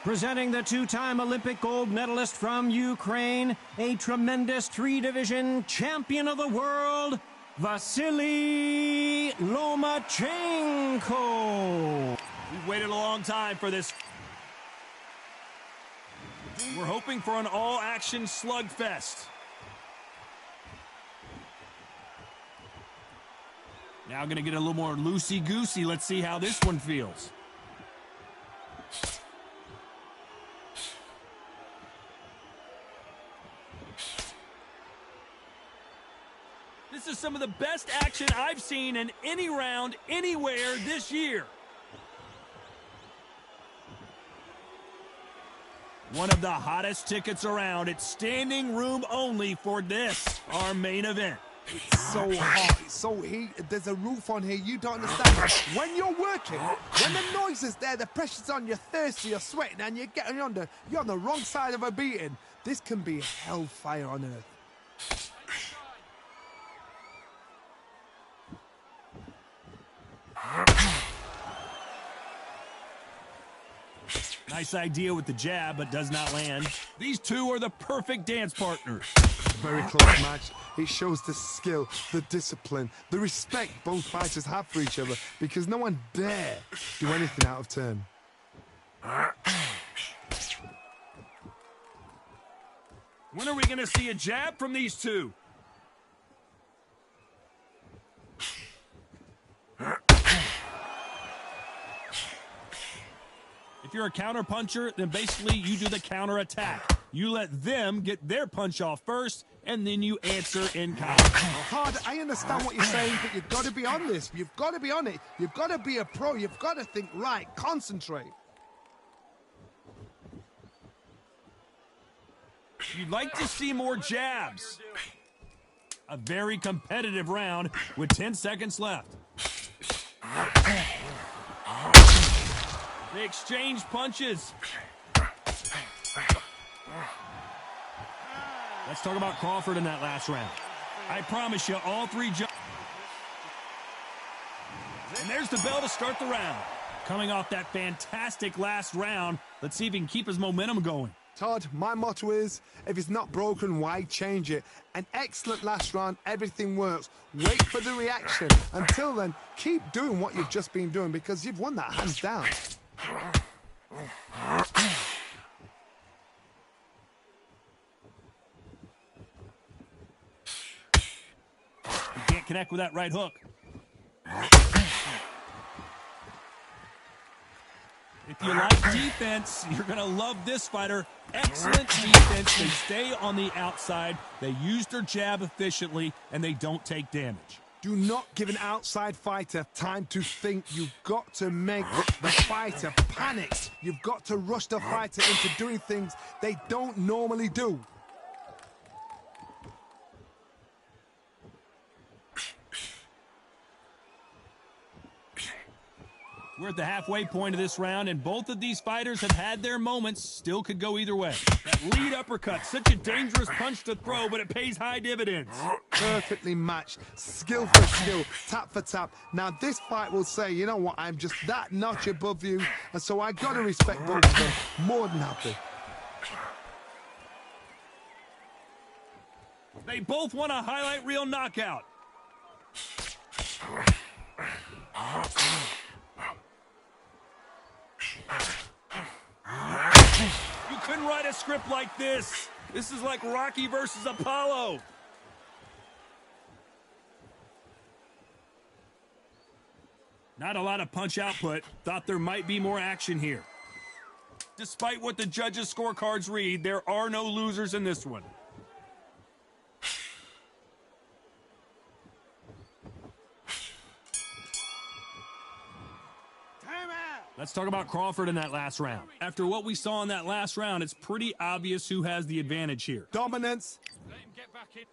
Presenting the two-time Olympic gold medalist from Ukraine, a tremendous three-division champion of the world, Vasily Lomachenko. We've waited a long time for this. We're hoping for an all-action slugfest. Now going to get a little more loosey-goosey. Let's see how this one feels. This is some of the best action I've seen in any round, anywhere this year. One of the hottest tickets around. It's standing room only for this, our main event. It's so hot, it's so heated, there's a roof on here, you don't understand. When you're working, when the noise is there, the pressure's on, you're thirsty, you're sweating, and you're on the wrong side of a beating, this can be hellfire on earth. Nice idea with the jab, but does not land. These two are the perfect dance partners. Very close match. It shows the skill, the discipline, the respect both fighters have for each other, because no one dare do anything out of turn. When are we going to see a jab from these two? If you're a counter puncher, then basically you do the counter attack. You let them get their punch off first, and then you answer in kind. Hard, I understand what you're saying, but you've got to be on this. You've got to be on it. You've got to be a pro. You've got to think right. Concentrate. You'd like to see more jabs. A very competitive round with 10 seconds left. They exchange punches. Let's talk about Crawford in that last round. I promise you, all three jump. And there's the bell to start the round. Coming off that fantastic last round, let's see if he can keep his momentum going. Todd, my motto is, if it's not broken, why change it? An excellent last round, everything works. Wait for the reaction. Until then, keep doing what you've just been doing, because you've won that hands down. You can't connect with that right hook. If you like defense, you're going to love this fighter. Excellent defense. They stay on the outside. They use their jab efficiently, and they don't take damage. Do not give an outside fighter time to think. You've got to make the fighter panic. You've got to rush the fighter into doing things they don't normally do. We're at the halfway point of this round, and both of these fighters have had their moments. Still could go either way. That lead uppercut, such a dangerous punch to throw, but it pays high dividends. Perfectly matched, skill for skill, tap for tap. Now this fight will say, you know what, I'm just that notch above you, and so I got to respect both of them. More than happy. They both want a highlight reel knockout. You couldn't write a script like this. This is like Rocky versus Apollo. Not a lot of punch output. Thought there might be more action here. Despite what the judges' scorecards read, there are no losers in this one. Let's talk about Crawford in that last round. After what we saw in that last round, it's pretty obvious who has the advantage here. Dominance. Let him get back in.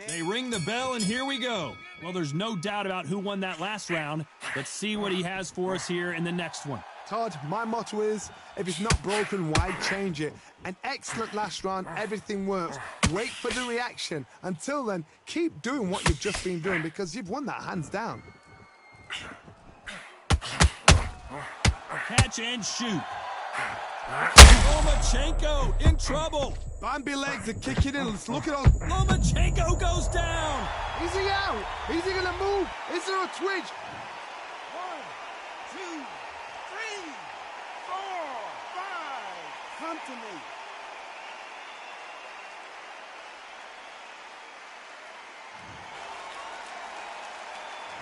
They ring the bell, and here we go. Well, there's no doubt about who won that last round. Let's see what he has for us here in the next one. Todd, my motto is, if it's not broken, why change it? An excellent last round, everything works. Wait for the reaction. Until then, keep doing what you've just been doing, because you've won that hands down. Catch and shoot. Lomachenko in trouble. Bambi legs are kicking in. Let's look at all. Lomachenko goes down. Is he out? Is he gonna move? Is there a twitch? 1, 2, 3, 4, 5. Come to me.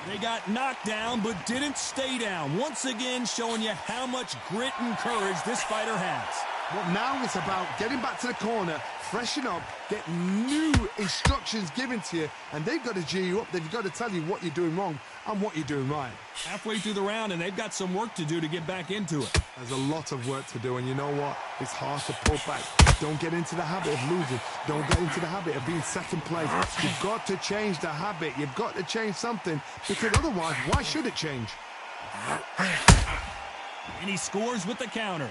They got knocked down, but didn't stay down. Once again, showing you how much grit and courage this fighter has. Well, now it's about getting back to the corner, freshen up, get new instructions given to you, and they've got to G you up. They've got to tell you what you're doing wrong and what you're doing right. Halfway through the round, and they've got some work to do to get back into it. There's a lot of work to do, and you know what? It's hard to pull back. Don't get into the habit of losing. Don't get into the habit of being second place. You've got to change the habit. You've got to change something, because otherwise, why should it change? And he scores with the counters.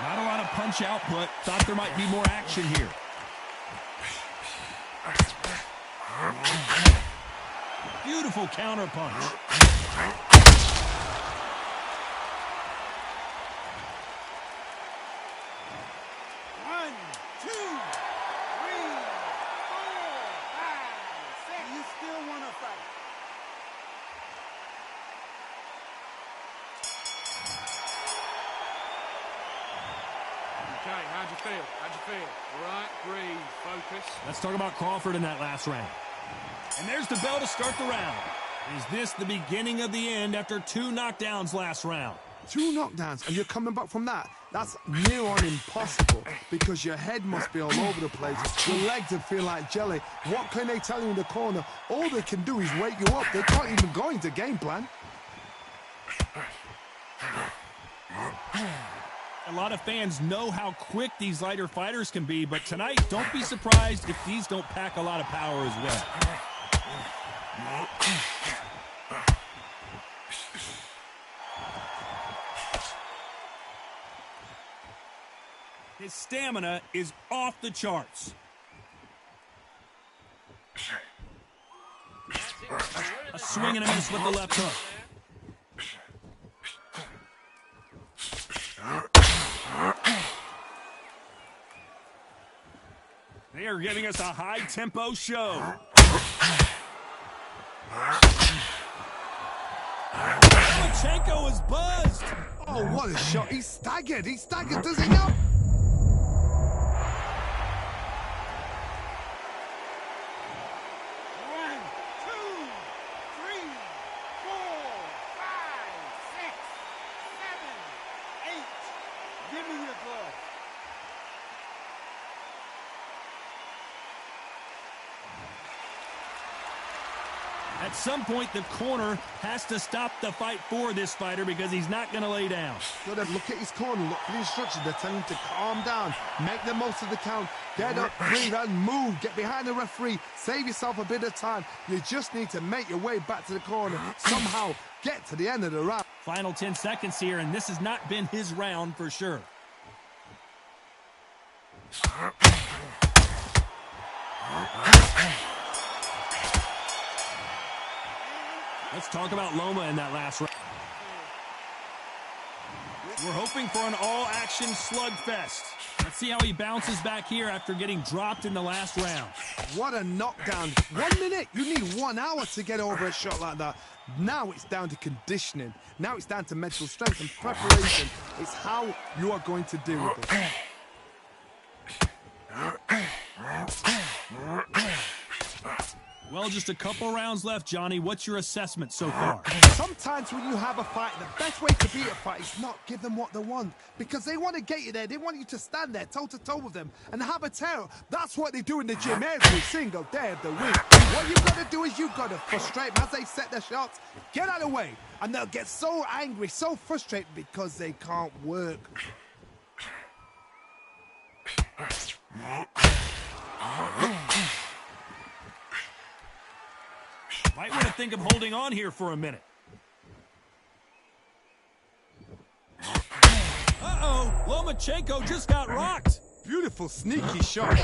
Not a lot of punch output. Thought there might be more action here. Beautiful counter punch. 1, 2, 3, 4, 5, 6. You still want to fight? Okay, how'd you feel? How'd you feel? All right, breathe, focus. Let's talk about Crawford in that last round. And there's the bell to start the round. Is this the beginning of the end after 2 knockdowns last round? 2 knockdowns, and you're coming back from that. That's near on impossible, because your head must be all over the place. Your legs would feel like jelly. What can they tell you in the corner? All they can do is wake you up. They can't even go into game plan. A lot of fans know how quick these lighter fighters can be, but tonight, don't be surprised if these don't pack a lot of power as well. His stamina is off the charts. A swing and a miss with the left hook. They are giving us a high-tempo show. Lomachenko is buzzed. Oh, what a shot. He's staggered. He's staggered. Does he know? At some point, the corner has to stop the fight for this fighter because he's not going to lay down. Got to look at his corner, look for the instructions. They're telling him to calm down, make the most of the count, get up, breathe, and move. Get behind the referee, save yourself a bit of time. You just need to make your way back to the corner. Somehow get to the end of the round. Final 10 seconds here, and this has not been his round for sure. Let's talk about Loma in that last round. We're hoping for an all-action slugfest. Let's see how he bounces back here after getting dropped in the last round. What a knockdown. 1 minute. You need 1 hour to get over a shot like that. Now it's down to conditioning. Now it's down to mental strength and preparation. It's how you are going to deal with it. Well, just a couple rounds left, Johnny. What's your assessment so far? Sometimes when you have a fight, the best way to beat a fight is not give them what they want, because they want to get you there. They want you to stand there toe-to-toe with them and have a tear. That's what they do in the gym every single day of the week. What you've got to do is you've got to frustrate them as they set their shots. Get out of the way. And they'll get so angry, so frustrated because they can't work. Might want to think of holding on here for a minute. Uh-oh, Lomachenko just got rocked. Beautiful, sneaky shot.